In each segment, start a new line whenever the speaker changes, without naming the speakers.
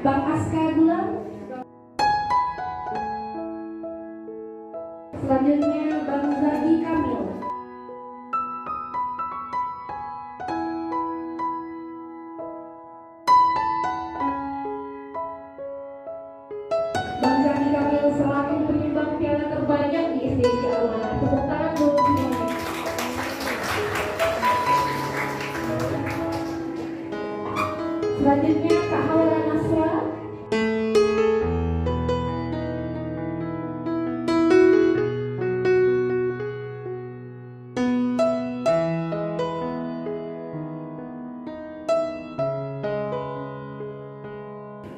Bang Aska Gulam. Selanjutnya Bang Zaki Kamil. Bang Zaki Kamil selaku penyumbang piala terbanyak di SDIC Amanah. Tepuk tangan dulu semuanya. Selanjutnya Kak Haula Nasra.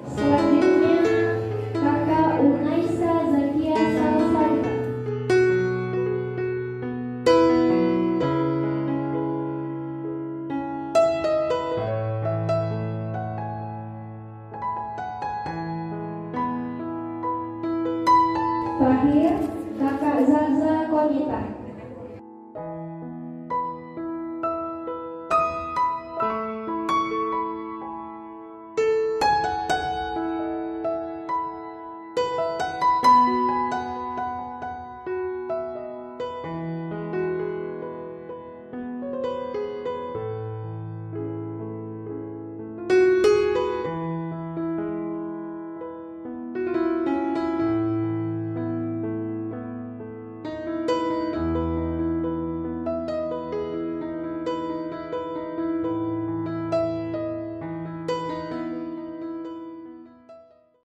Selanjutnya Kakak Unaisa Zakia Salsabila. Terakhir Kakak Zaza Konita.